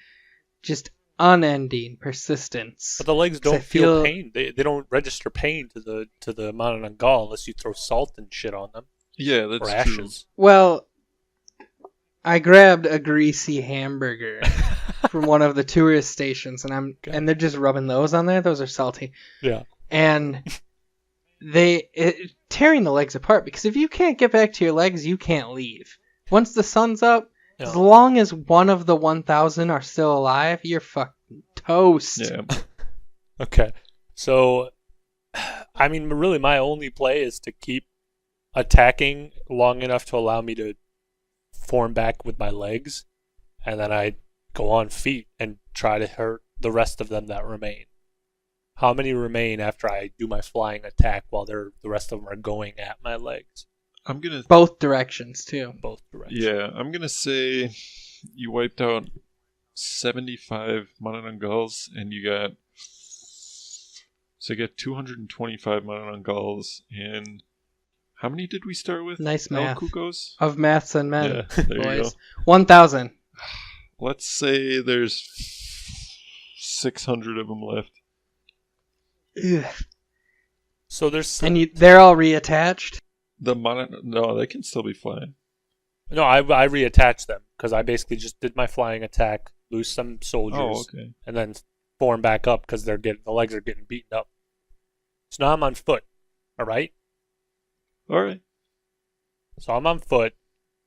Just unending persistence. But the legs 'Cause I don't feel feel- pain. They don't register pain to the Manananggal unless you throw salt and shit on them Yeah, or that's true. ashes. Well, I grabbed a greasy hamburger from one of the tourist stations, and they're just rubbing those on there. Those are salty, Yeah. and tearing the legs apart, because if you can't get back to your legs, you can't leave. Once the sun's up, Yeah. as long as one of the 1,000 are still alive, you're fucking toast. Yeah. Okay. So, I mean, really, my only play is to keep attacking long enough to allow me to form back with my legs, and then I go on feet and try to hurt the rest of them that remain. How many remain after I do my flying attack while the rest of them are going at my legs? I'm gonna. Both directions, too. Both directions. Yeah, I'm gonna say you wiped out 75 Manananggals, and you got 225 Manananggals, and how many did we start with? Nice El math. Cucos? Of maths and men, Yeah, there you go. boys. 1,000. Let's say there's 600 of them left. Ugh. So there's And they're all reattached? No, they can still be flying. no. I reattached them because I basically just did my flying attack, lose some soldiers, Oh, okay. and then form back up because the legs are getting beaten up. So now I'm on foot. All right. All right. So I'm on foot,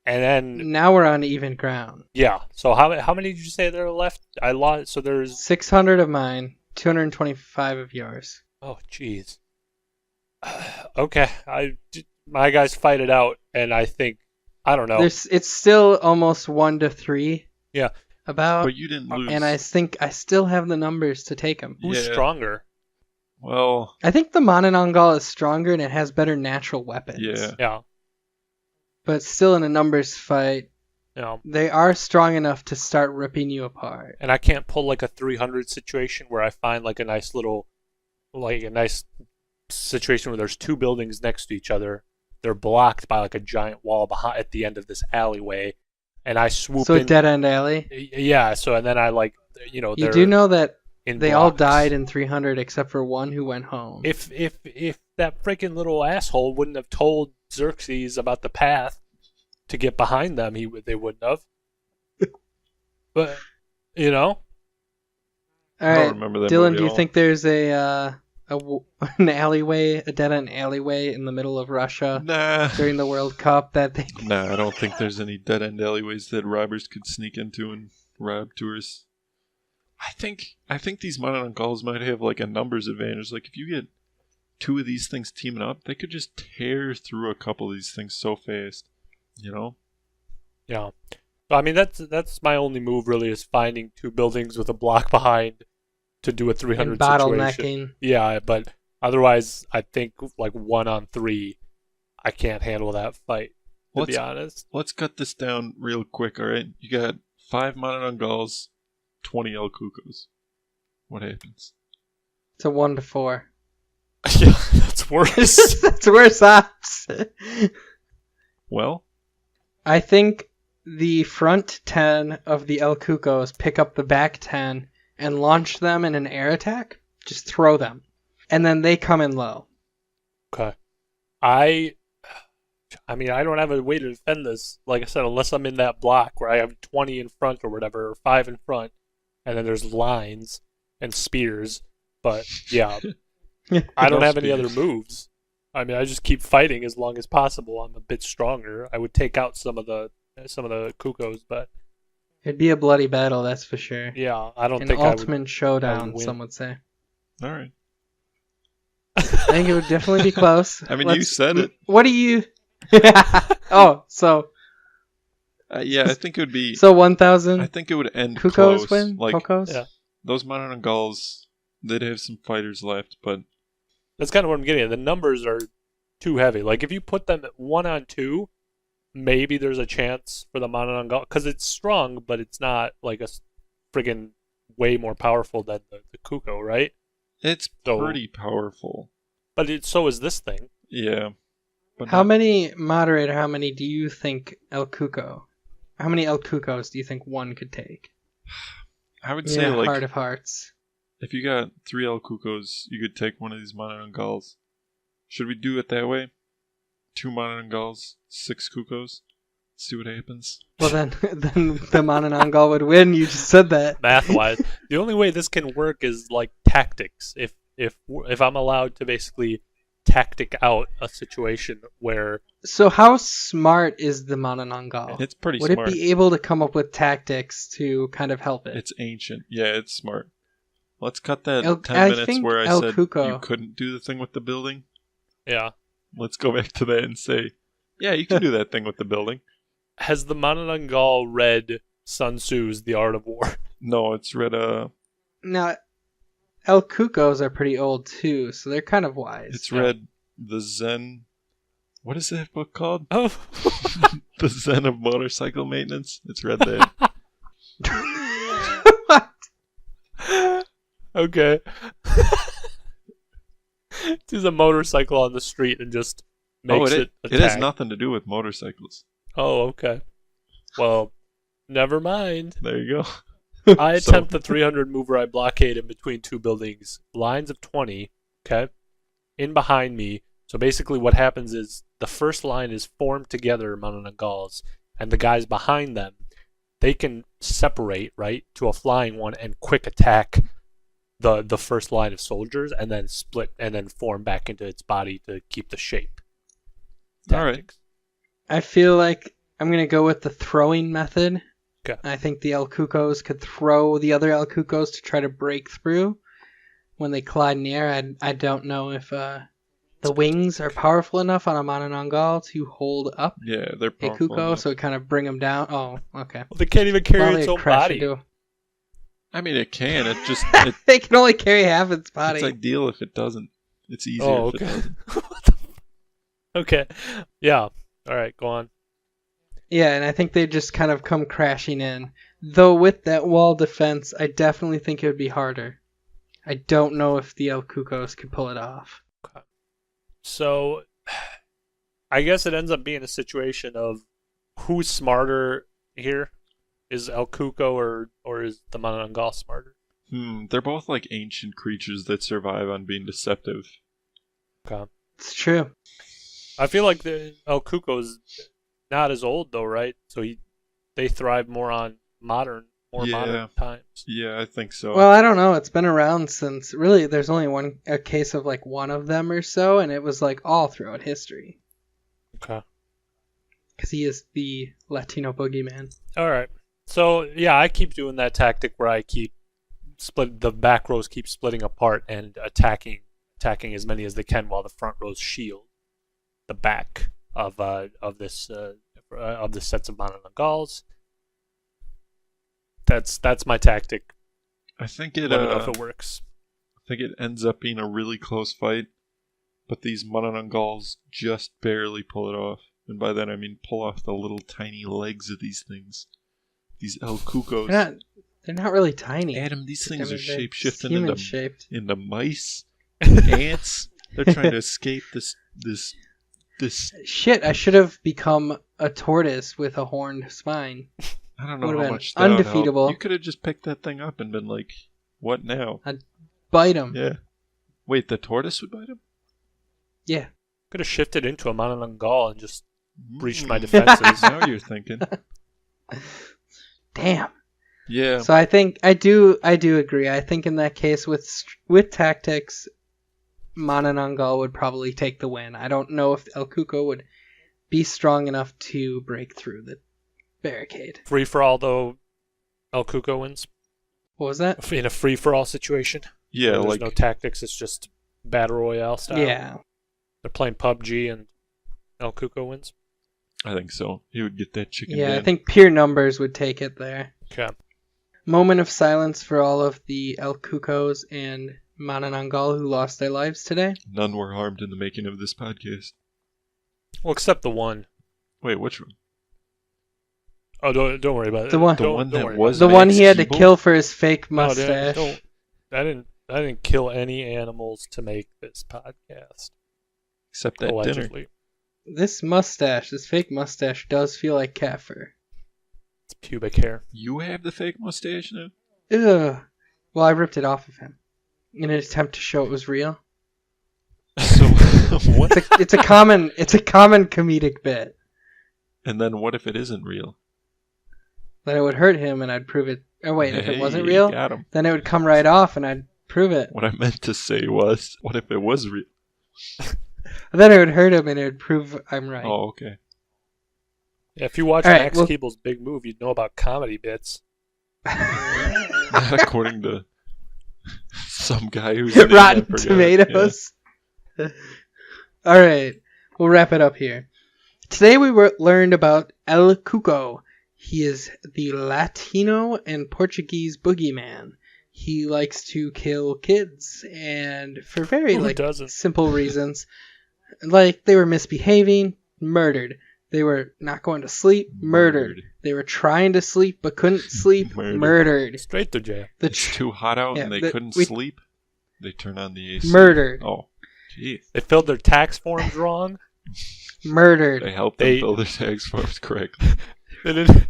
and then Now we're on even ground. yeah. So how many did you say there are left? I lost. So there's 600 of mine, 225 of yours. oh jeez. Okay, my guys fight it out, and I think I don't know. It's still almost 1 to 3. Yeah. About. But you didn't lose. And I think I still have the numbers to take them. Who's Yeah. stronger? Well, I think the Manananggal is stronger and it has better natural weapons. yeah. Yeah. But still in a numbers fight, You know, they are strong enough to start ripping you apart. and I can't pull like a 300 situation where I find like a nice situation where there's two buildings next to each other. They're blocked by like a giant wall behind at the end of this alleyway, and I swoop So in. dead end alley. Yeah. So and then I You they're do know that in they all blocks. died in 300 except for one who went home. If that freaking little asshole wouldn't have told Xerxes about the path to get behind them, they wouldn't have. But All I don't right, remember that Dylan, movie do at you all. think there's an alleyway, a dead end alleyway in the middle of Russia Nah. during the World Cup that they? Nah, I don't think there's any dead-end alleyways that robbers could sneak into and rob tourists. I think these Manananggals might have like a numbers advantage. Like if you get two of these things teaming up, they could just tear through a couple of these things so fast. You know? yeah, so, I mean that's my only move really is finding two buildings with a block behind to do a 300 And situation. bottlenecking. Yeah, but otherwise I think like 1-on-3, I can't handle that fight. To be honest. Let's cut this down real quick, alright? You got 5 Manananggals, 20 El Cucos. What happens? It's a 1 to 4. Yeah, that's worse. That's worse odds. Well, I think the front 10 of the El Cucos pick up the back 10 and launch them in an air attack. Just throw them. And then they come in low. Okay. I mean, I don't have a way to defend this. Like I said, unless I'm in that block where I have 20 in front or whatever, or 5 in front. and then there's lines and spears. But yeah, I No don't have any spears. other moves. I mean, I just keep fighting as long as possible. I'm a bit stronger. I would take out some of the Cucos, but It'd be a bloody battle, that's for sure. yeah, I don't An think ultimate showdown, win. some would say. All right. I think it would definitely be close. I mean, you said it. What do you... Oh, so Yeah, I think it would be. so 1,000 I think it would end Cucos close. win? Like Cocos? Yeah. those Mononongals, they'd have some fighters left, but That's kind of what I'm getting at. The numbers are too heavy. Like, if you put them at 1-on-2, maybe there's a chance for the Mononongal. Because it's strong, but it's not, like, a friggin' way more powerful than the Cuco, right? it's So- pretty powerful. But so is this thing. Yeah. But How not- many, moderator, how many do you think El Cuco... How many El Cucos do you think one could take? I would say, like, Heart of Hearts. if you got 3 El Cucos, you could take one of these Mononongals. Should we do it that way? 2 Mononongals, 6 Cucos? See what happens. Well, then the Mononongal would win. You just said that. Math-wise. The only way this can work is, like, tactics. If I'm allowed to basically tactic out a situation where... So how smart is the Mononongal? It's pretty Would smart. it be able to come up with tactics to kind of help it? It's ancient. Yeah, it's smart. Let's cut that El- 10 I minutes think where I El said Cuco- you couldn't do the thing with the building. Yeah. Let's go back to that and say, yeah, you can do that thing with the building. Has the Mononongal read Sun Tzu's The Art of War? No, it's read Now, El Cucos are pretty old too, so they're kind of wise. it's read the Zen. What is that book called? Oh. The Zen of Motorcycle Maintenance. It's read that. Okay. Choose a motorcycle on the street and just makes it attack. it has nothing to do with motorcycles. Oh, okay. Well, never mind. There you go. I So- attempt the 300 move where I blockade in between two buildings. Lines of 20, okay? In behind me. So basically what happens is the first line is formed together, Mononongals, and the guys behind them, they can separate, right, to a flying one and quick attack the first line of soldiers and then split and then form back into its body to keep the shape. All right. Tactics. I feel like I'm going to go with the throwing method. Okay. I think the El Cucos could throw the other El Cucos to try to break through when they collide in the air. I don't know if the wings are powerful enough on a Mononongal to hold up Yeah, they're a powerful. Cuco, enough. so it kind of bring them down. Oh, okay. Well, they can't even carry Probably its a own crash body. into- I mean, it can. It just They can only carry half its body. it's ideal if it doesn't. It's easier Oh, if it okay. doesn't. What the okay. Yeah. All right, go on. Yeah, and I think they just kind of come crashing in. Though with that wall defense, I definitely think it would be harder. I don't know if the El Cucos could pull it off. So, I guess it ends up being a situation of who's smarter here. Is El Cuco or is the Mononongal smarter? They're both like ancient creatures that survive on being deceptive. Okay. It's true. I feel like the El Cuco's not as old though, right? So they thrive more on modern times. Yeah, I think so. Well, I don't know. It's been around since really. There's only a case of like one of them or so, and it was like all throughout history Okay. because he is the Latino boogeyman. All right. So yeah, I keep doing that tactic where I keep the back rows keep splitting apart and attacking as many as they can while the front rows shield the back of this sets of Mononongals. That's my tactic. I think it. Let me know if it works. I think it ends up being a really close fight, but these Mononongals just barely pull it off. And by that I mean pull off the little tiny legs of these things. These El Cucos. They're not really tiny. Adam, these things I are mean, they're shape-shifting human-shaped. into mice, ants. They're trying to escape this. Shit, I should have become a tortoise with a horned spine. I don't know Would've how been much that would help. undefeatable. You could have just picked that thing up and been like, "What now?" Bite him. Yeah. Wait, the tortoise would bite him? Yeah. Could have shifted into a Mononongal and just breached my Mm. defenses. Now you're thinking. Damn. Yeah. So I think I do agree. I think in that case with tactics, Manananggal would probably take the win. I don't know if El Cuco would be strong enough to break through the barricade. Free for all though, El Cuco wins. What was that? In a free for all situation. Yeah, there's like no tactics. It's just battle royale style. Yeah. They're playing PUBG and El Cuco wins. I think so. He would get that chicken. Yeah, Dan. I think pure numbers would take it there. Okay. Moment of silence for all of the El Cucos and Manananggal who lost their lives today. None were harmed in the making of this podcast. Well, except the one. Wait, which one? Oh, don't worry about it. The one- The one that worry was The about it. one Max he had to Keeble? kill for his fake No, mustache. I didn't kill any animals to make this podcast. Except that dinner. Allegedly. This fake mustache does feel like cat fur. It's pubic hair. You have the fake mustache now? Ugh. Well, I ripped it off of him in an attempt to show it was real. So what? It's a common comedic bit. And then what if it isn't real? Then it would hurt him, and I'd prove it. Oh wait, if it wasn't Hey, real, got him. then it would come right off, and I'd prove it. What I meant to say was, what if it was real? Then it would hurt him, and it would prove I'm right. Oh, okay. Yeah, if you watch All right, Max well- Keeble's Big Move, you'd know about comedy bits. Not according to some guy who's an Rotten idiot, I forgot. Tomatoes. All right, we'll wrap it up here. Today we learned about El Cuco. He is the Latino and Portuguese boogeyman. He likes to kill kids, and for very Who doesn't? simple reasons. Like they were misbehaving, murdered. They were not going to sleep, murdered. They were trying to sleep but couldn't sleep, Murdered. murdered. Straight to jail. It's too hot out yeah, and they the- couldn't we- sleep. They turn on the AC. Murdered. Oh, jeez. They filled their tax forms wrong. Murdered. They helped them They- fill their tax forms correctly. They didn't.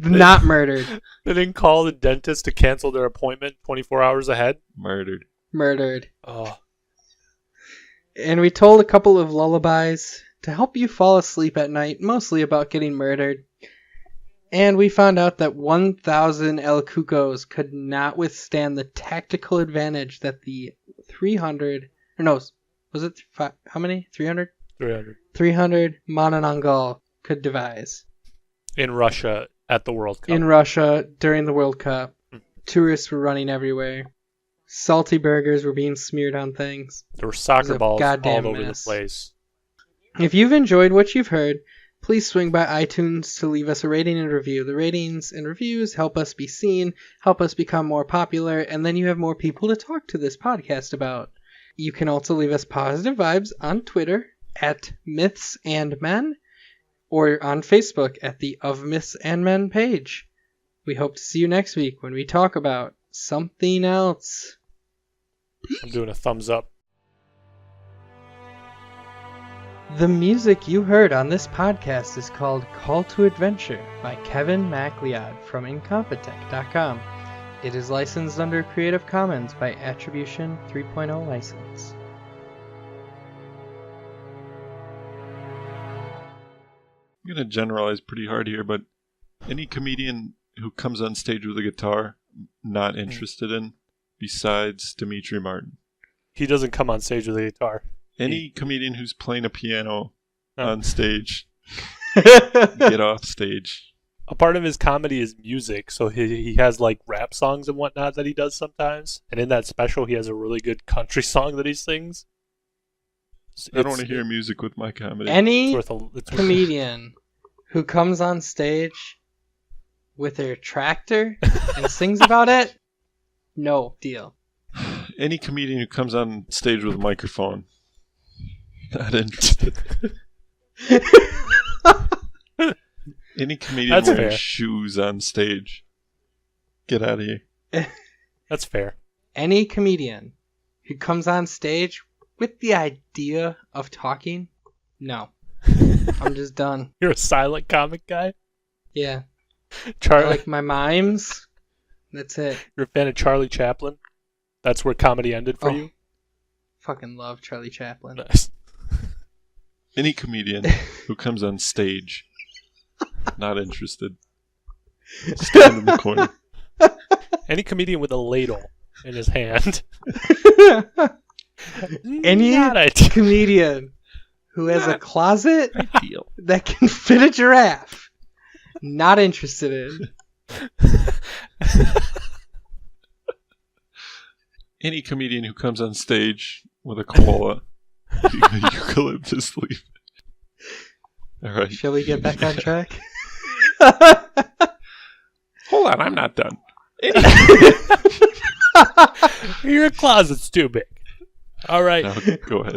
Not murdered. They didn't call the dentist to cancel their appointment 24 hours ahead. Murdered. Murdered. Oh, And we told a couple of lullabies to help you fall asleep at night, mostly about getting murdered. And we found out that 1,000 El Cucos could not withstand the tactical advantage that the 300... Or no, was it... How many? 300? 300 300 Manananggal could devise. in Russia at the World Cup. In Russia, during the World Cup, tourists were running everywhere. Salty burgers were being smeared on things. There were It was soccer a balls all goddamn over mess. the place. If you've enjoyed what you've heard, please swing by iTunes to leave us a rating and review. The ratings and reviews help us be seen, help us become more popular, and then you have more people to talk to this podcast about. You can also leave us positive vibes on Twitter at Myths and Men, or on Facebook at the Of Myths and Men page. We hope to see you next week when we talk about something else. I'm doing a thumbs up. The music you heard on this podcast is called Call to Adventure by Kevin MacLeod from Incompetech.com. It is licensed under Creative Commons by Attribution 3.0 license. I'm going to generalize pretty hard here, but any comedian who comes on stage with a guitar, not interested in, besides Dimitri Martin. He doesn't come on stage with a guitar. Any comedian who's playing a piano Oh. on stage, get off stage. A part of his comedy is music, so he has like rap songs and whatnot that he does sometimes. And in that special, he has a really good country song that he sings. I don't want to hear music with my comedy. Any It's worth comedian who comes on stage with their tractor and sings about it, no deal. Any comedian who comes on stage with a microphone, not interested. Any comedian That's wearing fair. shoes on stage, get out of here. That's fair. Any comedian who comes on stage with the idea of talking, no. I'm just done. You're a silent comic guy? Yeah. I Charlie, like my mimes. That's it. you're a fan of Charlie Chaplin? That's where comedy ended for Oh. you? Fucking love Charlie Chaplin. Nice. Any comedian who comes on stage, not interested. Stand in the corner. Any comedian with a ladle in his hand. Any Not ideal. comedian who has a closet Ideal. that can fit a giraffe. Not interested in. Any comedian who comes on stage with a koala. Eucalyptus leaf. All right. Shall we get back on track? Hold on, I'm not done. Your closet's too big. All right. No, go ahead.